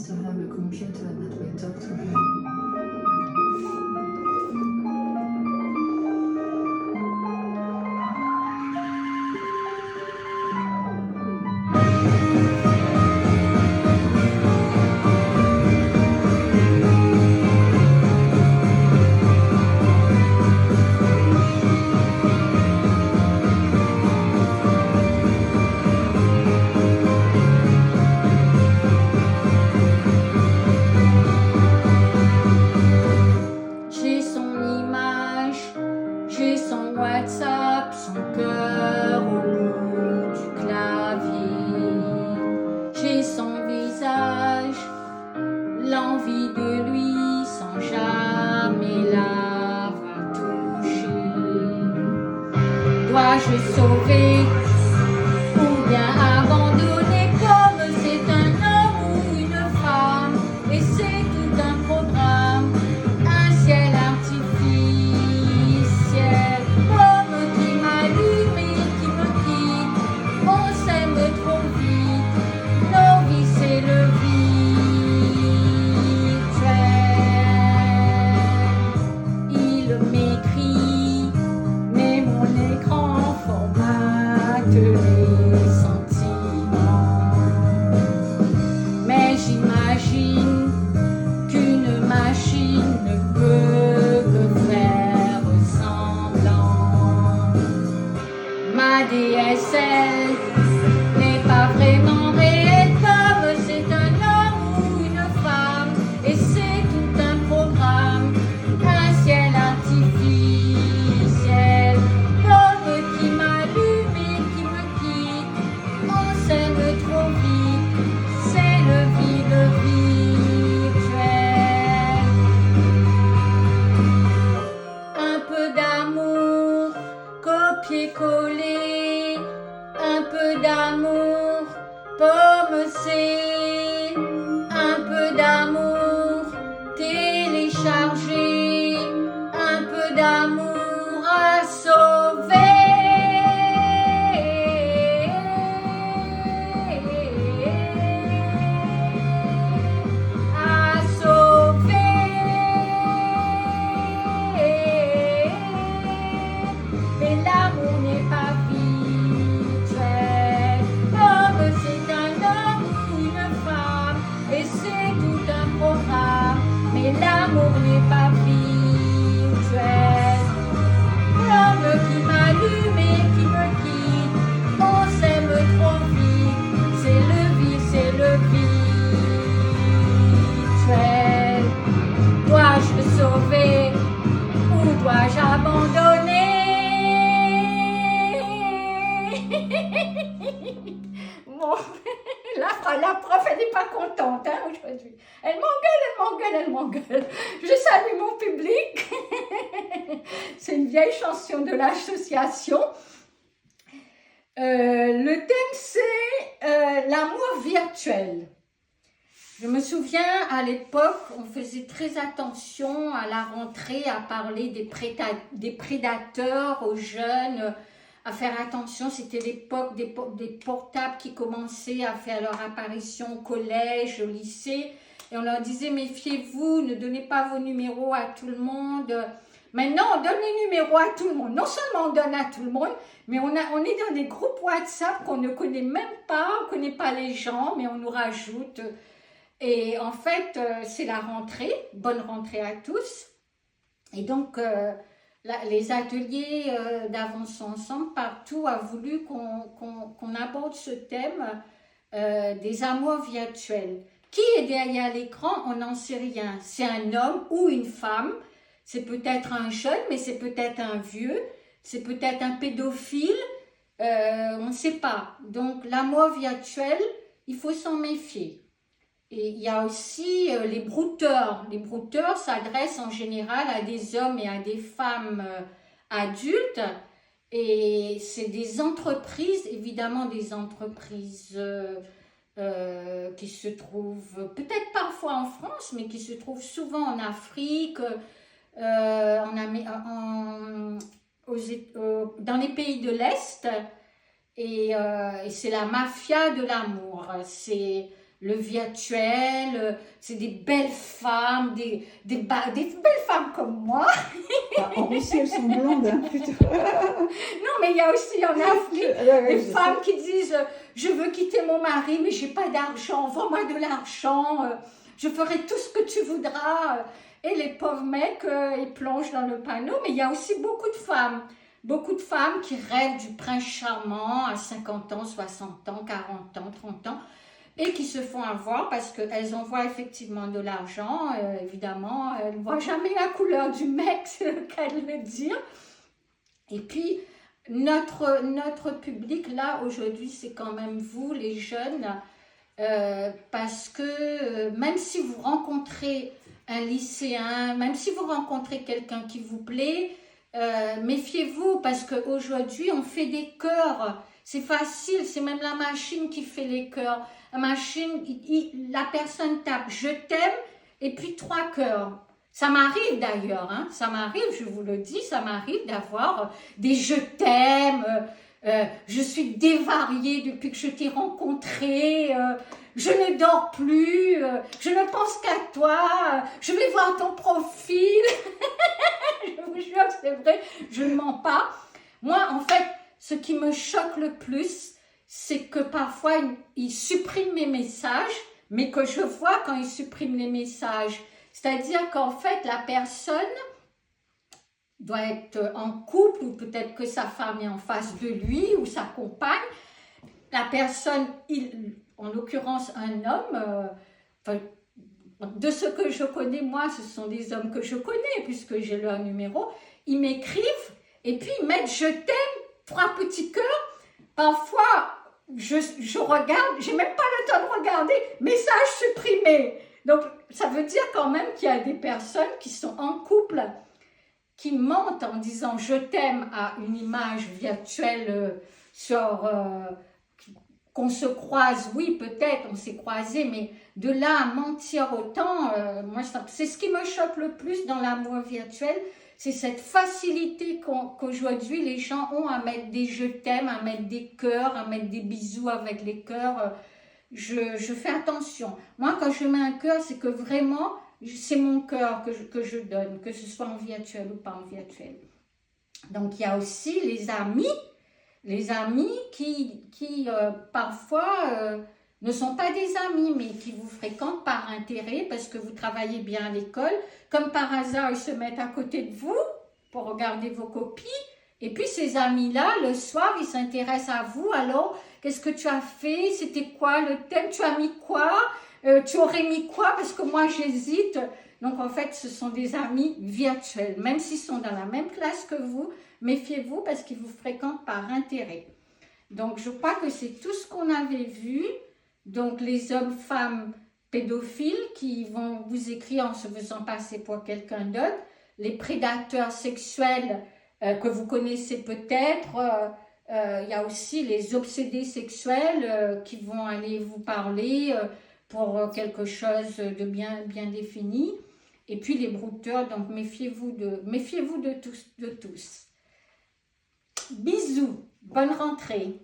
to have a computer that will talk to her. WhatsApp, son cœur au bout du clavier. J'ai son visage, l'envie de lui sans jamais l'avoir touché. Dois-je sauver ou bien abandonner comme c'est un homme ou une femme? Et c'est tout un programme, un ciel artificiel. Les sentiments, mais j'imagine qu'une machine ne peut que faire semblant. Ma DSL n'est pas vraiment réelle comme c'est un homme ou une femme, et c'est tout un programme, un ciel artificiel. Copier-coller, un peu d'amour, pomme C, un peu d'amour, télécharger, un peu d'amour à sauver. À sauver. Mais l'amour n'est pas virtuel, comme c'est un homme ou une femme, et c'est tout un programme. Mais l'amour n'est pas virtuel, l'homme qui m'allume et qui me quitte, on s'aime trop vite, c'est le virtuel. Dois-je le sauver ou dois-je abandonner? Bon, la prof, elle n'est pas contente hein, aujourd'hui. Elle m'engueule. Je salue mon public. C'est une vieille chanson de l'association. Le thème, c'est l'amour virtuel. Je me souviens, à l'époque, on faisait très attention à la rentrée, à parler des prédateurs aux jeunes, à faire attention. C'était l'époque des portables qui commençaient à faire leur apparition au collège, au lycée. Et on leur disait, méfiez-vous, ne donnez pas vos numéros à tout le monde. Maintenant, on donne les numéros à tout le monde. Non seulement on donne à tout le monde, mais on est dans des groupes WhatsApp qu'on ne connaît même pas, on ne connaît pas les gens, mais on nous rajoute. Et en fait, c'est la rentrée, bonne rentrée à tous. Et donc, les ateliers d'Avançons Ensemble, partout, a voulu qu'on aborde ce thème des amours virtuels. Qui est derrière l'écran? On n'en sait rien. C'est un homme ou une femme, c'est peut-être un jeune, mais c'est peut-être un vieux, c'est peut-être un pédophile, on ne sait pas. Donc, l'amour virtuel, il faut s'en méfier. Et il y a aussi les brouteurs. Les brouteurs s'adressent en général à des hommes et à des femmes adultes. Et c'est des entreprises, évidemment des entreprises qui se trouvent peut-être parfois en France, mais qui se trouvent souvent en Afrique, dans les pays de l'Est. Et c'est la mafia de l'amour. C'est le virtuel, c'est des belles femmes, des belles femmes comme moi. En Russie, elles sont blondes, hein, plutôt. Non, mais il y a aussi en Afrique des femmes qui disent je veux quitter mon mari, mais j'ai pas d'argent, vends-moi de l'argent, je ferai tout ce que tu voudras. Et les pauvres mecs, ils plongent dans le panneau. Mais il y a aussi beaucoup de femmes qui rêvent du prince charmant à 50 ans, 60 ans, 40 ans, 30 ans, et qui se font avoir parce qu'elles envoient effectivement de l'argent. Évidemment, elles ne voient jamais la couleur du mec, c'est le cas de le dire. Et puis, notre public, là, aujourd'hui, c'est quand même vous, les jeunes, parce que même si vous rencontrez un lycéen, même si vous rencontrez quelqu'un qui vous plaît, méfiez-vous, parce qu'aujourd'hui, on fait des cœurs. C'est facile, c'est même la machine qui fait les cœurs. La machine, la personne tape « je t'aime » et puis 3 cœurs. Ça m'arrive d'ailleurs, hein, ça m'arrive, je vous le dis, ça m'arrive d'avoir des « je t'aime », je suis dévariée depuis que je t'ai rencontré, je ne dors plus, je ne pense qu'à toi, je vais voir ton profil. Je vous jure que c'est vrai, je ne mens pas. Moi, en fait, ce qui me choque le plus, c'est que parfois, ils suppriment mes messages, mais que je vois quand ils suppriment les messages. C'est-à-dire qu'en fait, la personne doit être en couple, ou peut-être que sa femme est en face de lui, ou sa compagne. La personne, en l'occurrence un homme, de ce que je connais, moi, ce sont des hommes que je connais, puisque j'ai leur numéro, ils m'écrivent, et puis ils mettent « je t'aime », 3 petits cœurs. Parfois, je regarde, j'ai même pas le temps de regarder, message supprimé. Donc, ça veut dire quand même qu'il y a des personnes qui sont en couple, qui mentent en disant « je t'aime » à une image virtuelle qu'on se croise. Oui, peut-être, on s'est croisés, mais de là à mentir autant, moi, c'est ce qui me choque le plus dans l'amour virtuel, c'est cette facilité qu'aujourd'hui les gens ont à mettre des « je t'aime », à mettre des cœurs, à mettre des bisous avec les cœurs. Je fais attention. Moi, quand je mets un cœur, c'est que vraiment, c'est mon cœur que je donne, que ce soit en virtuel ou pas en virtuel. Donc, il y a aussi les amis qui parfois ne sont pas des amis, mais qui vous fréquentent par intérêt, parce que vous travaillez bien à l'école. Comme par hasard, ils se mettent à côté de vous pour regarder vos copies. Et puis, ces amis-là, le soir, ils s'intéressent à vous. Alors, qu'est-ce que tu as fait? C'était quoi le thème? Tu as mis quoi? Tu aurais mis quoi? Parce que moi, j'hésite. Donc, en fait, ce sont des amis virtuels. Même s'ils sont dans la même classe que vous, méfiez-vous parce qu'ils vous fréquentent par intérêt. Donc, je crois que c'est tout ce qu'on avait vu. Donc, les hommes-femmes pédophiles qui vont vous écrire en se faisant passer pour quelqu'un d'autre. Les prédateurs sexuels que vous connaissez peut-être. Il y a aussi les obsédés sexuels qui vont aller vous parler pour quelque chose de bien défini. Et puis les brouteurs, donc méfiez-vous de tous. Bisous, bonne rentrée.